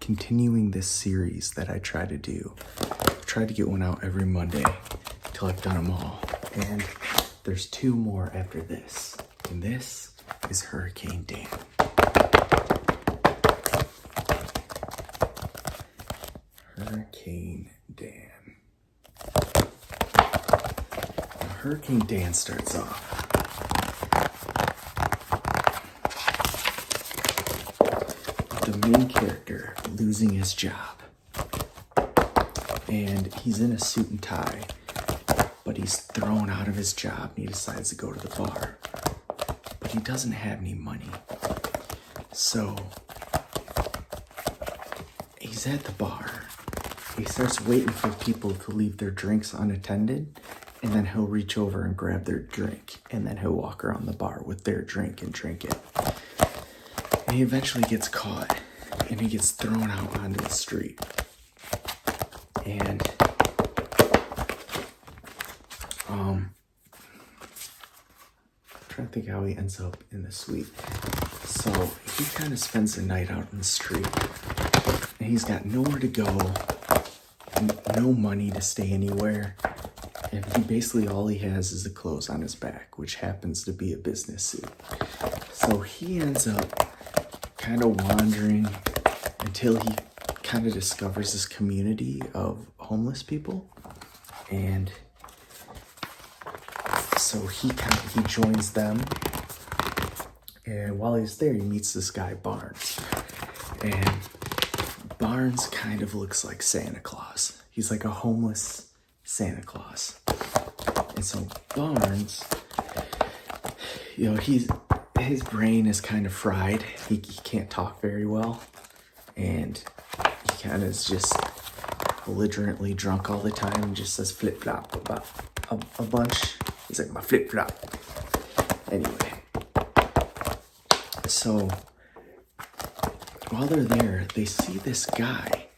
continuing this series that I try to do. I've tried to get one out every Monday till I've done them all. And there's 2 more after this. And this is Hurricane Dan. Hurricane Dan. Now, Hurricane Dan starts off. The main character losing his job, and he's in a suit and tie, but he's thrown out of his job and he decides to go to the bar, but he doesn't have any money. So he's at the bar, he starts waiting for people to leave their drinks unattended, and then he'll reach over and grab their drink, and then he'll walk around the bar with their drink and drink it. And he eventually gets caught, and he gets thrown out onto the street. And I'm trying to think how he ends up in the suite. So he kind of spends the night out in the street, and he's got nowhere to go, no money to stay anywhere, and he basically all he has is the clothes on his back, which happens to be a business suit. So he ends up kind of wandering until he kind of discovers this community of homeless people, and so he joins them, and while he's there he meets this guy Barnes, and Barnes kind of looks like Santa Claus. He's like a homeless Santa Claus. And so Barnes, his brain is kind of fried. He can't talk very well. And he kind of is just belligerently drunk all the time and just says flip-flop about a bunch. He's like, my flip-flop. Anyway. So while they're there, they see this guy.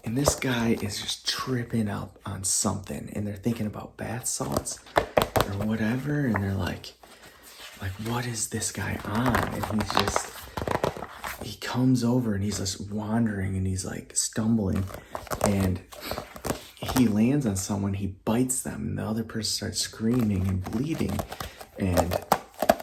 And this guy is just tripping up on something. And they're thinking about bath salts or whatever. And they're like, what is this guy on? And he comes over and he's just wandering and he's like stumbling, and he lands on someone, he bites them, and the other person starts screaming and bleeding, and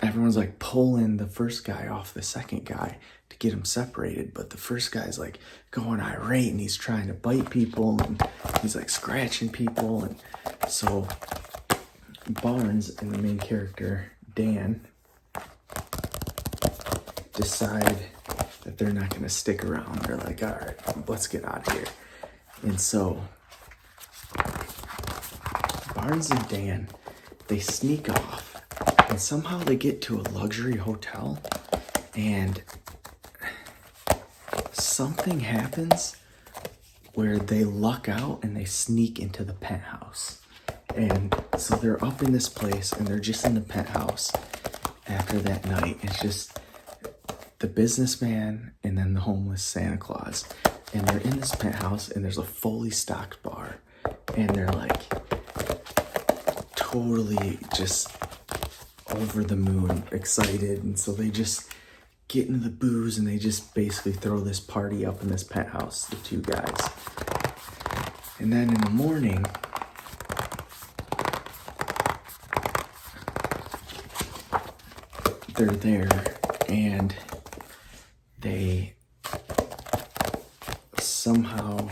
everyone's like pulling the first guy off the second guy to get him separated, but the first guy's like going irate and he's trying to bite people and he's like scratching people. And so Barnes and the main character Dan decide that they're not going to stick around. They're like, all right, let's get out of here. And so Barnes and Dan, they sneak off, and somehow they get to a luxury hotel, and something happens where they luck out and they sneak into the penthouse. And so they're up in this place and they're just in the penthouse after that night. It's just the businessman and then the homeless Santa Claus, and they're in this penthouse and there's a fully stocked bar, and they're like totally just over the moon excited, and so they just get into the booze and they just basically throw this party up in this penthouse, the 2 guys. And then in the morning they're there, and they somehow,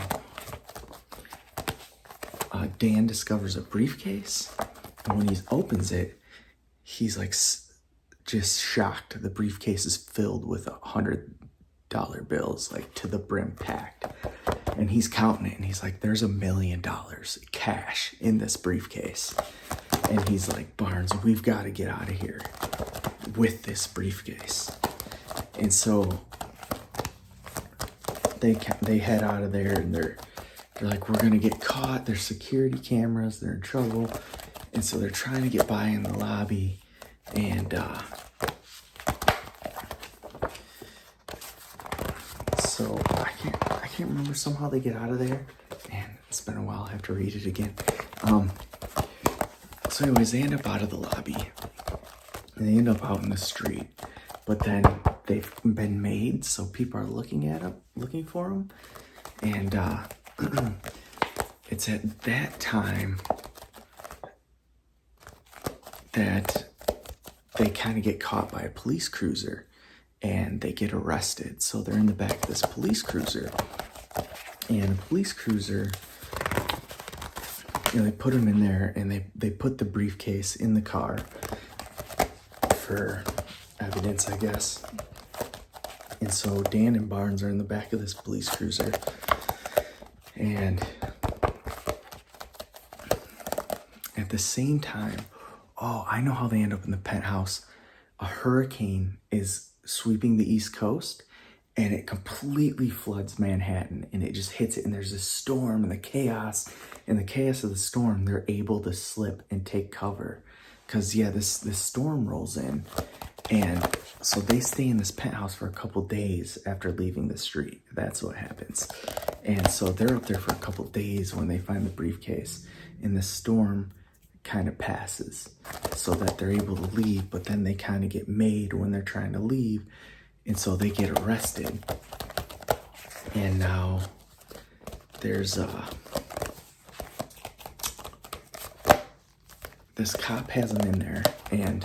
Dan discovers a briefcase, and when he opens it, he's like just shocked. The briefcase is filled with $100 bills, like to the brim packed, and he's counting it, and he's like, there's $1 million cash in this briefcase. And he's like, Barnes, we've got to get out of here with this briefcase. And so they head out of there, and they're like, we're gonna get caught. There's security cameras. They're in trouble, and so they're trying to get by in the lobby. And so I can't remember. Somehow they get out of there, and it's been a while. I have to read it again. So anyways, they end up out of the lobby, and they end up out in the street. But then they've been made, so people are looking for them. And it's at that time that they kind of get caught by a police cruiser and they get arrested. So they're in the back of this police cruiser, and the police cruiser, they put them in there, and they put the briefcase in the car for evidence, I guess. And so Dan and Barnes are in the back of this police cruiser, and at the same time, I know how they end up in the penthouse. A hurricane is sweeping the East Coast, and it completely floods Manhattan, and it just hits it, and there's this storm, and the chaos of the storm, they're able to slip and take cover. Because, this storm rolls in, and so they stay in this penthouse for a couple days after leaving the street. That's what happens. And so they're up there for a couple days when they find the briefcase, and the storm kind of passes so that they're able to leave, but then they kind of get made when they're trying to leave, and so they get arrested. And now there's this cop has them in there, and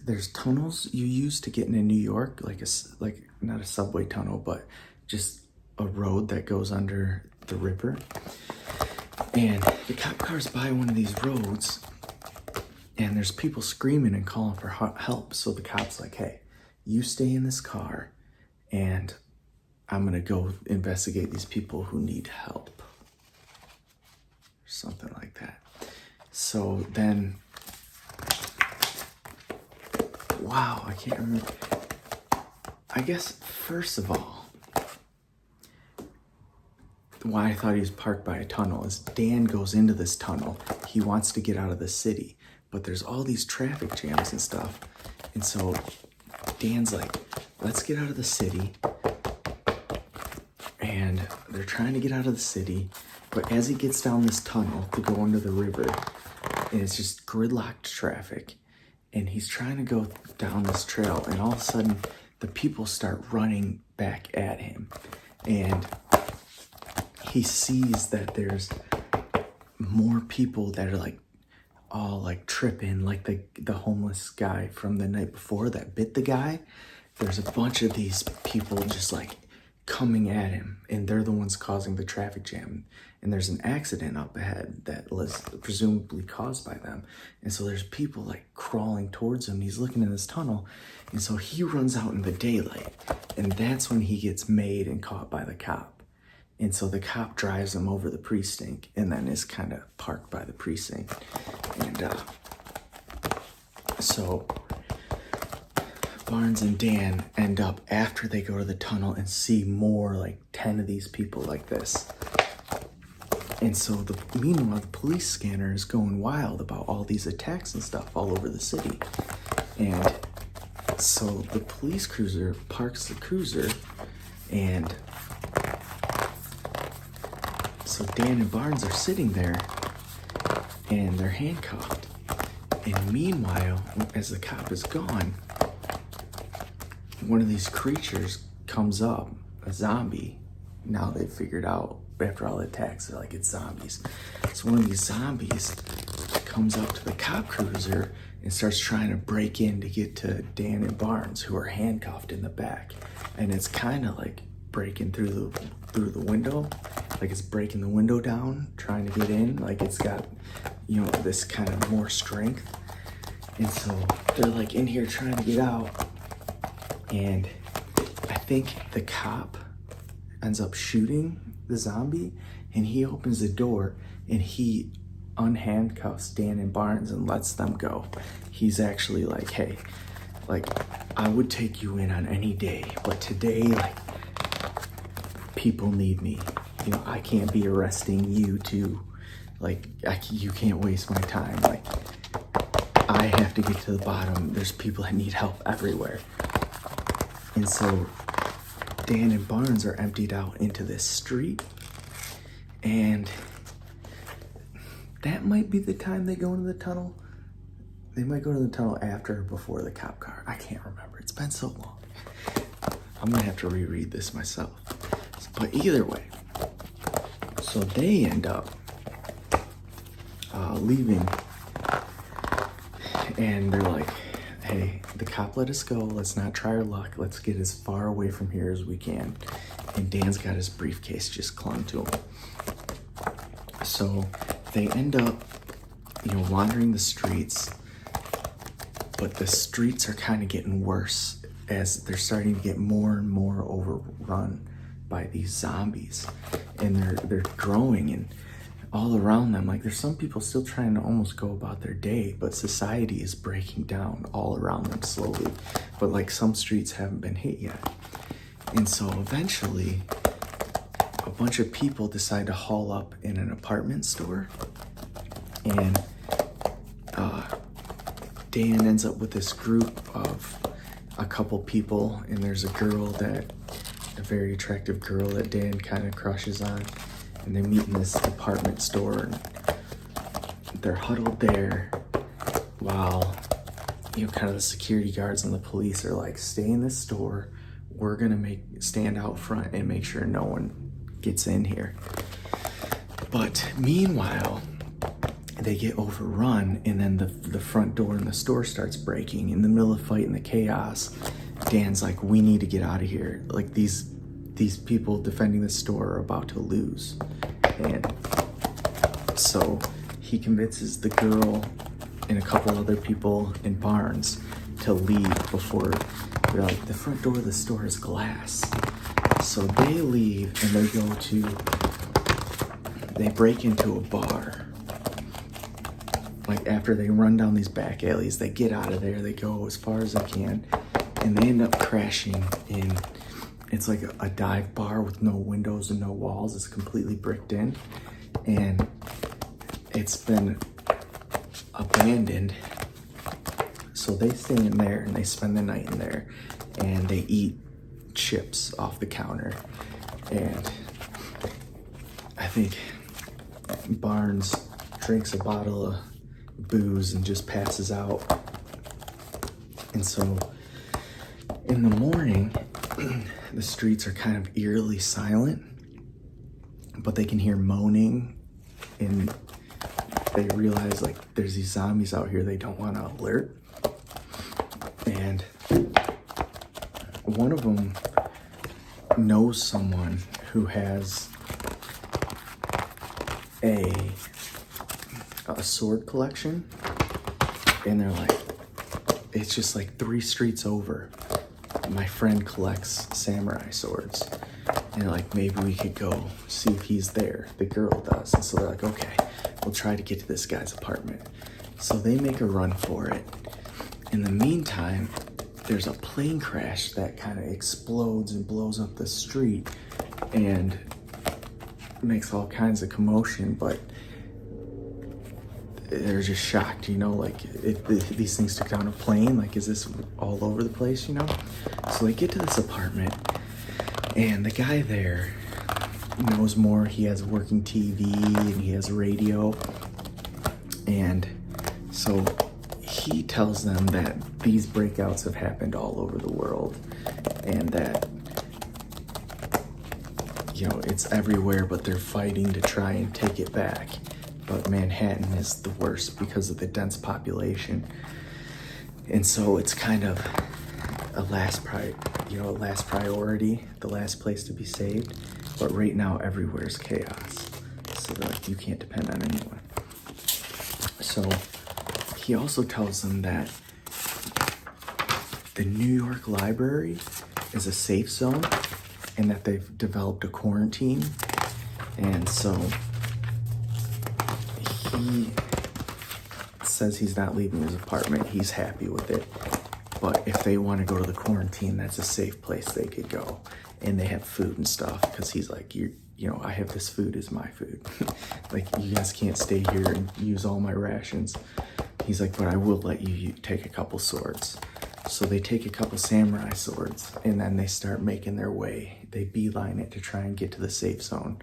there's tunnels you use to get into New York, like not a subway tunnel, but just a road that goes under the river. And the cop car's by one of these roads, and there's people screaming and calling for help. So the cop's like, hey, you stay in this car, and I'm gonna go investigate these people who need help. Something like that. So then, I can't remember. I guess, first of all, why I thought he was parked by a tunnel is Dan goes into this tunnel. He wants to get out of the city, but there's all these traffic jams and stuff. And so Dan's like, let's get out of the city. And they're trying to get out of the city. But as he gets down this tunnel to go under the river, and it's just gridlocked traffic, and he's trying to go down this trail, and all of a sudden the people start running back at him. And he sees that there's more people that are all tripping, like the homeless guy from the night before that bit the guy. There's a bunch of these people just coming at him, and they're the ones causing the traffic jam. And there's an accident up ahead that was presumably caused by them. And so there's people crawling towards him. He's looking in this tunnel, and so he runs out in the daylight, and that's when he gets made and caught by the cop. And so the cop drives him over the precinct, and then is kind of parked by the precinct. And so Barnes and Dan end up, after they go to the tunnel, and see more 10 of these people like this. And so meanwhile, the police scanner is going wild about all these attacks and stuff all over the city. And so the police cruiser parks the cruiser, and so Dan and Barnes are sitting there, and they're handcuffed. And meanwhile, as the cop is gone, one of these creatures comes up, a zombie. Now they've figured out, after all the attacks, they're it's zombies. So one of these zombies comes up to the cop cruiser and starts trying to break in to get to Dan and Barnes, who are handcuffed in the back. And it's kind of breaking through the window, it's breaking the window down, trying to get in. It's got, this kind of more strength. And so they're in here trying to get out. And I think the cop ends up shooting the zombie, and he opens the door, and he unhandcuffs Dan and Barnes and lets them go. He's actually hey, I would take you in on any day, but today, people need me. I can't be arresting you too. You can't waste my time. I have to get to the bottom. There's people that need help everywhere. And so Dan and Barnes are emptied out into this street, and that might be the time they go into the tunnel. They might go to the tunnel after or before the cop car. I can't remember. It's been so long. I'm gonna have to reread this myself. But either way, so they end up leaving, and they're like, hey, the cop let us go. Let's not try our luck. Let's get as far away from here as we can. And Dan's got his briefcase just clung to him. So they end up, wandering the streets, but the streets are kind of getting worse as they're starting to get more and more overrun by these zombies, and they're growing, and all around them, like, there's some people still trying to almost go about their day, but society is breaking down all around them slowly. But like, some streets haven't been hit yet. And so eventually a bunch of people decide to haul up in an apartment store, and Dan ends up with this group of a couple people, and there's a very attractive girl that Dan kind of crushes on, and they meet in this department store, and they're huddled there while, kind of the security guards and the police are like, stay in this store. We're gonna stand out front and make sure no one gets in here. But meanwhile, they get overrun, and then the front door in the store starts breaking. In the middle of the fight and the chaos, Dan's like, we need to get out of here. Like, these people defending the store are about to lose. And so he convinces the girl and a couple other people in Barnes to leave before they're like, the front door of the store is glass. So they leave, and they break into a bar. Like, after they run down these back alleys, they get out of there, they go as far as they can, and they end up crashing in, it's like a dive bar with no windows and no walls. It's completely bricked in, and it's been abandoned. So they stay in there, and they spend the night in there, and they eat chips off the counter. And I think Barnes drinks a bottle of booze and just passes out. And so in the morning, the streets are kind of eerily silent, but they can hear moaning, and they realize, like, there's these zombies out here they don't want to alert. And one of them knows someone who has a sword collection, and they're like, it's just like 3 streets over. My friend collects samurai swords, and like, maybe we could go see if he's there. The girl does. And so they're like, okay, we'll try to get to this guy's apartment. So they make a run for it. In the meantime, there's a plane crash that kind of explodes and blows up the street and makes all kinds of commotion, but they're just shocked, like, these things took down a plane. Like, is this all over the place, So they get to this apartment, and the guy there knows more. He has working TV, and he has a radio, and so he tells them that these breakouts have happened all over the world, and that, it's everywhere, but they're fighting to try and take it back. But Manhattan is the worst because of the dense population. And so it's kind of a last priority, the last place to be saved. But right now, everywhere's chaos. So they're like, you can't depend on anyone. So he also tells them that the New York Library is a safe zone, and that they've developed a quarantine. And so he says he's not leaving his apartment. He's happy with it. But if they want to go to the quarantine, that's a safe place they could go. And they have food and stuff, because he's like, I have this food as my food. Like, you guys can't stay here and use all my rations. He's like, but I will let you take a couple swords. So they take a couple samurai swords, and then they start making their way. They beeline it to try and get to the safe zone.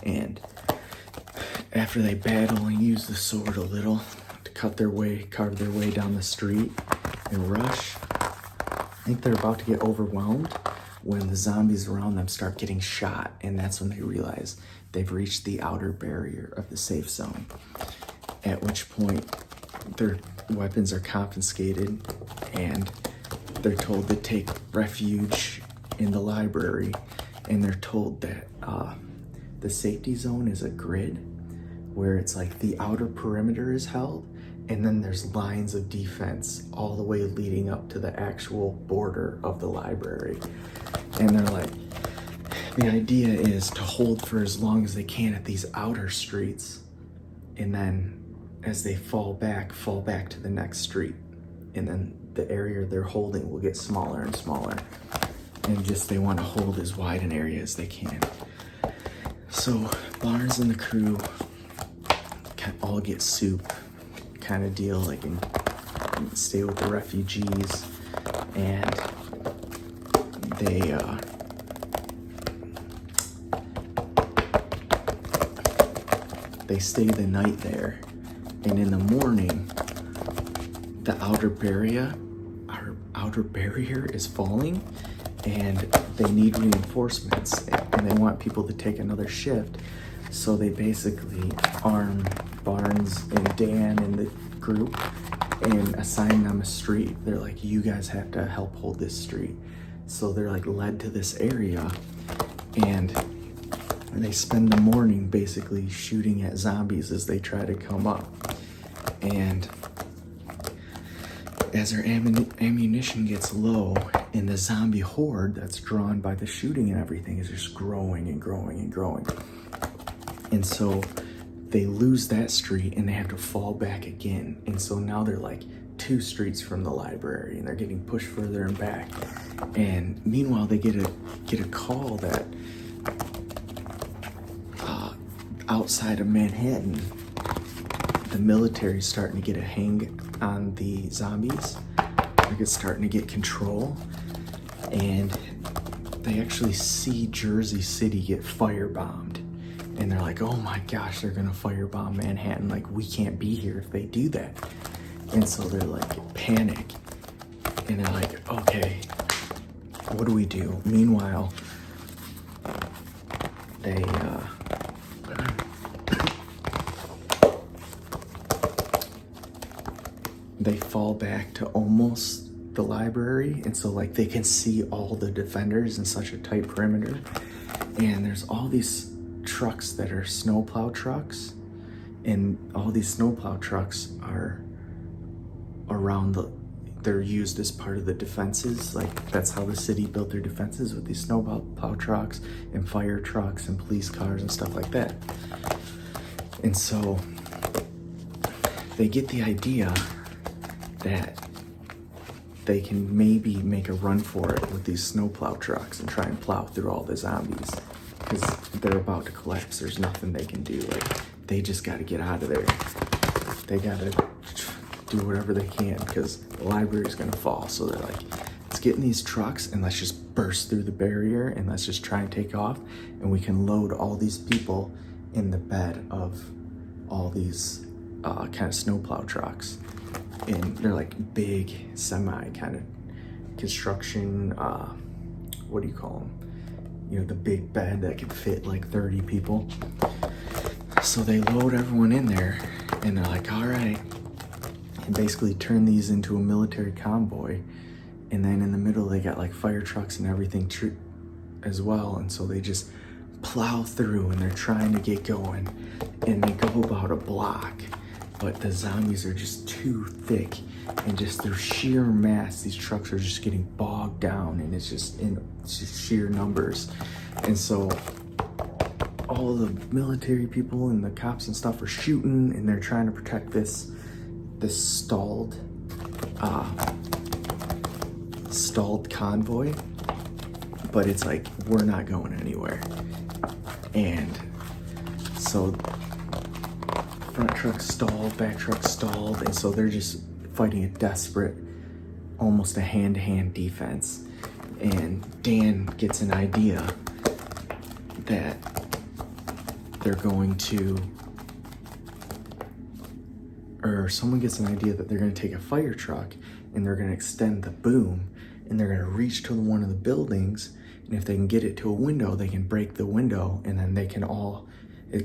And after they battle and use the sword a little to carve their way down the street and rush. I think they're about to get overwhelmed when the zombies around them start getting shot, and that's when they realize they've reached the outer barrier of the safe zone. At which point, their weapons are confiscated, and they're told to take refuge in the library, and they're told that the safety zone is a grid where it's like the outer perimeter is held, and then there's lines of defense all the way leading up to the actual border of the library. And they're like, the idea is to hold for as long as they can at these outer streets, and then as they fall back to the next street, and then the area they're holding will get smaller and smaller, and just they want to hold as wide an area as they can. So Barnes and the crew all get soup kind of deal, like, and stay with the refugees, and they stay the night there. And in the morning, the outer barrier is falling, and they need reinforcements, and they want people to take another shift. So they basically arm Barnes and Dan and the group and assign them a street. They're like, you guys have to help hold this street. So they're like led to this area, and they spend the morning basically shooting at zombies as they try to come up. And as their ammunition gets low, and the zombie horde that's drawn by the shooting and everything is just growing and growing and growing. And so they lose that street, and they have to fall back again. And so now they're like 2 streets from the library, and they're getting pushed further and back. And meanwhile, they get a call that outside of Manhattan, the military's starting to get a hang on the zombies. They're starting to get control, and they actually see Jersey City get firebombed. And they're like, oh my gosh, they're gonna firebomb Manhattan. Like, we can't be here if they do that. And so they're like, panic. And they're like, okay, what do we do? Meanwhile, they fall back to almost the library, and so like they can see all the defenders in such a tight perimeter. And there's all these trucks that are snowplow trucks, and all these snowplow trucks are they're used as part of the defenses. Like, that's how the city built their defenses, with these snowplow trucks and fire trucks and police cars and stuff like that. And so they get the idea that they can maybe make a run for it with these snowplow trucks and try and plow through all the zombies, because they're about to collapse. There's nothing they can do. Like, they just got to get out of there. They got to do whatever they can, because the library's going to fall. So they're like, let's get in these trucks and let's just burst through the barrier, and let's just try and take off, and we can load all these people in the bed of all these kind of snowplow trucks. And they're like big semi kind of construction, what do you call them? You know, the big bed that can fit like 30 people. So they load everyone in there, and they're like, all right, and basically turn these into a military convoy. And then in the middle, they got like fire trucks and everything as well. And so they just plow through, and they're trying to get going, and they go about a block. But the zombies are just too thick, and just through sheer mass, these trucks are just getting bogged down, and it's just sheer numbers. And so all the military people and the cops and stuff are shooting, and they're trying to protect this stalled convoy. But it's like, we're not going anywhere. And so front truck stalled, back truck stalled, and so they're just fighting a desperate, almost a hand-to-hand defense. And Dan gets an idea that they're going to or someone gets an idea that they're going to take a fire truck and they're going to extend the boom and they're going to reach to one of the buildings. And if they can get it to a window, they can break the window, and then they can all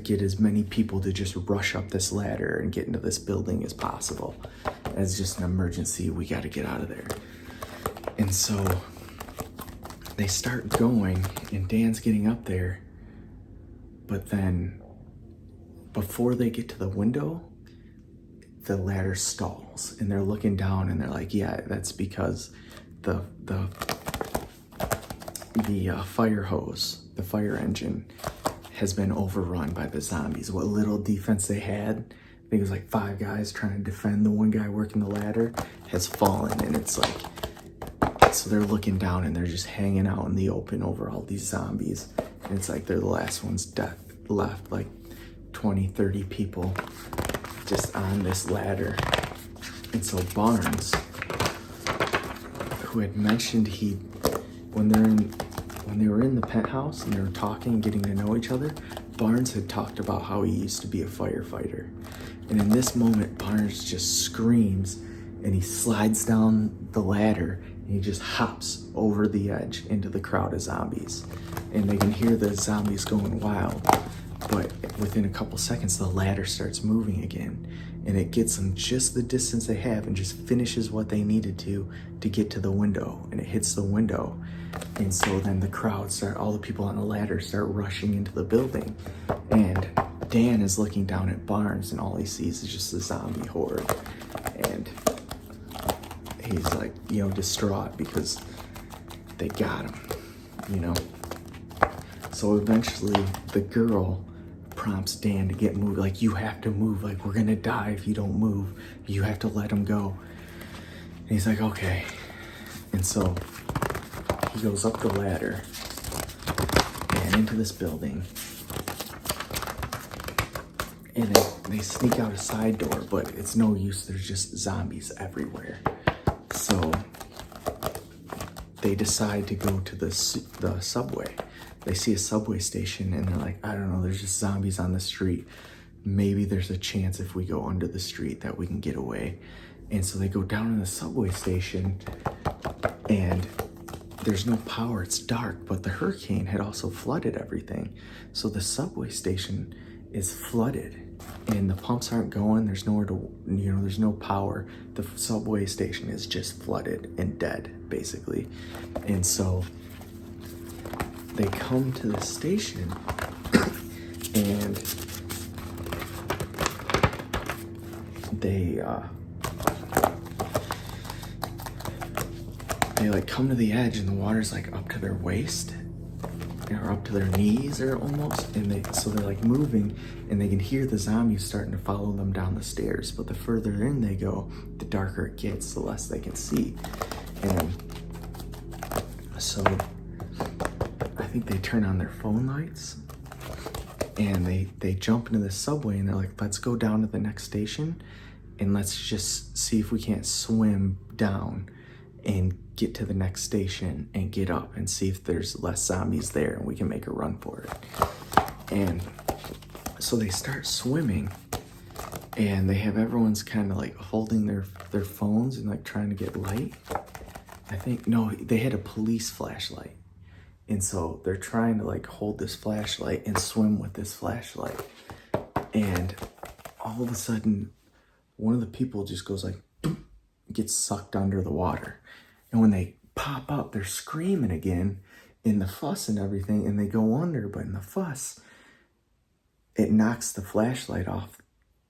get as many people to just rush up this ladder and get into this building as possible. It's just an emergency. We got to get out of there. And so they start going, and Dan's getting up there. But then before they get to the window, the ladder stalls, and they're looking down, and they're like, yeah, that's because the fire hose, the fire engine, has been overrun by the zombies. What little defense they had, I think it was like 5 guys trying to defend the one guy working the ladder, has fallen. And it's like, so they're looking down and they're just hanging out in the open over all these zombies. And it's like they're the last ones left, like 20, 30 people just on this ladder. And so Barnes, who had mentioned when they were in the penthouse and they were talking, getting to know each other, Barnes had talked about how he used to be a firefighter. And in this moment, Barnes just screams and he slides down the ladder and he just hops over the edge into the crowd of zombies. And they can hear the zombies going wild. But within a couple seconds, the ladder starts moving again, and it gets them just the distance they have and just finishes what they needed to get to the window, and it hits the window. And so then the crowd all the people on the ladder start rushing into the building, and Dan is looking down at Barnes, and all he sees is just the zombie horde. And he's like, distraught because they got him, So eventually the girl prompts Dan to get moved. Like, you have to move. Like, we're gonna die if you don't move. You have to let him go. And he's like, okay. And so he goes up the ladder and into this building. And they sneak out a side door, but it's no use. There's just zombies everywhere. So they decide to go to the subway. They see a subway station and they're like, I don't know, there's just zombies on the street. Maybe there's a chance if we go under the street that we can get away. And so they go down in the subway station and there's no power, it's dark, but the hurricane had also flooded everything. So the subway station is flooded and the pumps aren't going, there's nowhere to, there's no power. The subway station is just flooded and dead, basically. And so they come to the station and they like come to the edge and the water's like up to their waist or up to their knees or almost, and so they're like moving and they can hear the zombies starting to follow them down the stairs. But the further in they go, the darker it gets, the less they can see. And so I think they turn on their phone lights and they jump into the subway and they're like, let's go down to the next station and let's just see if we can't swim down and get to the next station and get up and see if there's less zombies there and we can make a run for it. And so they start swimming and they have everyone's kind of like holding their phones and like trying to get light. I think, no, they had a police flashlight. And so they're trying to like hold this flashlight and swim with this flashlight. And all of a sudden, one of the people just goes like, boom, gets sucked under the water. And when they pop up, they're screaming again in the fuss and everything, and they go under, but in the fuss, it knocks the flashlight off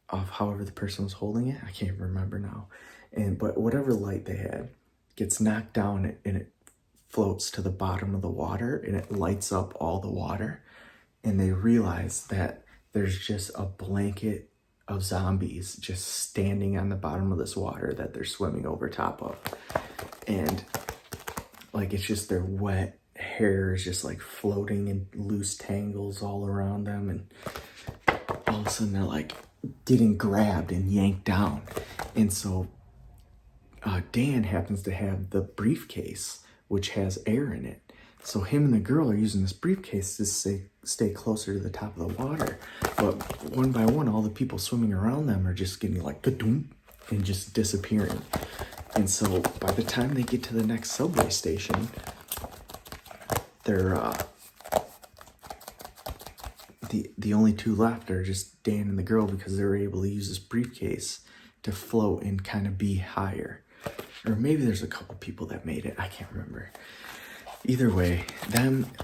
however the person was holding it. I can't remember now. But whatever light they had gets knocked down and it floats to the bottom of the water and it lights up all the water. And they realize that there's just a blanket of zombies just standing on the bottom of this water that they're swimming over top of. And like, it's just their wet hair is just like floating in loose tangles all around them. And all of a sudden they're like getting grabbed and yanked down. And so Dan happens to have the briefcase, which has air in it. So him and the girl are using this briefcase to stay closer to the top of the water. But one by one, all the people swimming around them are just getting like ka-doom and just disappearing. And so by the time they get to the next subway station, they're the only two left are just Dan and the girl, because they were able to use this briefcase to float and kind of be higher. Or maybe there's a couple people that made it. I can't remember. Either way,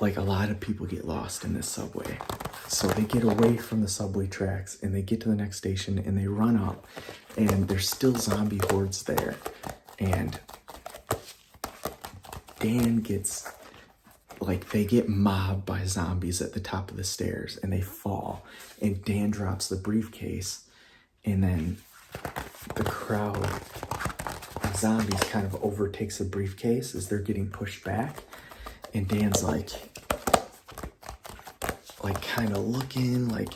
like a lot of people get lost in this subway. So they get away from the subway tracks and they get to the next station and they run up, and there's still zombie hordes there. And Dan gets, like, they get mobbed by zombies at the top of the stairs and they fall. And Dan drops the briefcase, and then the crowd of zombies kind of overtakes the briefcase as they're getting pushed back. And Dan's like kind of looking like,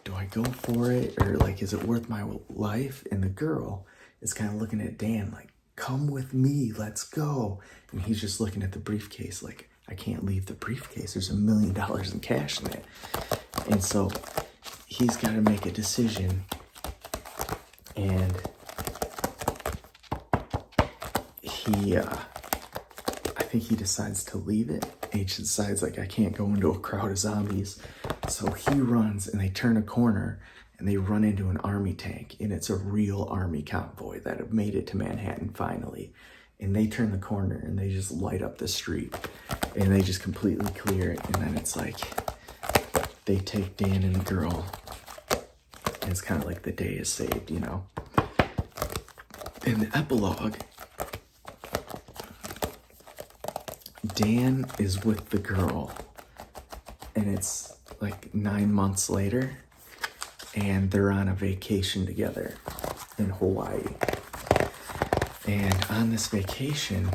do I go for it? Or like, is it worth my life? And the girl is kind of looking at Dan like, come with me, let's go. And he's just looking at the briefcase like, I can't leave the briefcase. There's $1 million in cash in it. And so he's got to make a decision. And I think he decides to leave it. H decides like, I can't go into a crowd of zombies. So he runs, and they turn a corner and they run into an army tank, and it's a real army convoy that have made it to Manhattan finally. And they turn the corner and they just light up the street, and they just completely clear it. And then it's like, they take Dan and the girl, and it's kind of like the day is saved, you know? In the epilogue, Dan is with the girl, and it's like 9 months later, and they're on a vacation together in Hawaii. And on this vacation,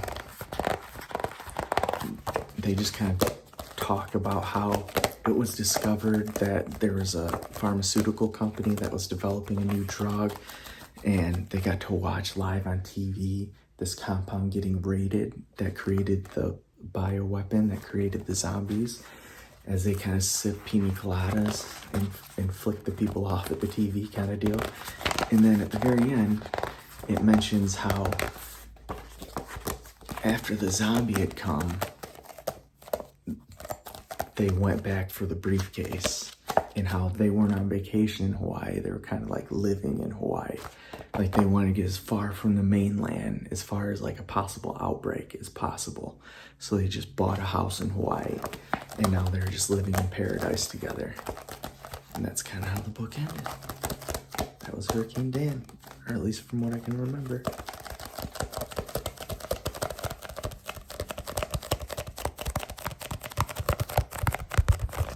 they just kind of talk about how it was discovered that there was a pharmaceutical company that was developing a new drug, and they got to watch live on TV this compound getting raided that created the bioweapon that created the zombies, as they kind of sip pina coladas and flick the people off at the TV kind of deal. And then at the very end, it mentions how after the zombie had come, they went back for the briefcase, and how they weren't on vacation in Hawaii. They were kind of like living in Hawaii. Like they wanted to get as far from the mainland, as far as like a possible outbreak as possible. So they just bought a house in Hawaii, and now they're just living in paradise together. And that's kind of how the book ended. That was Hurricane Dan, or at least from what I can remember.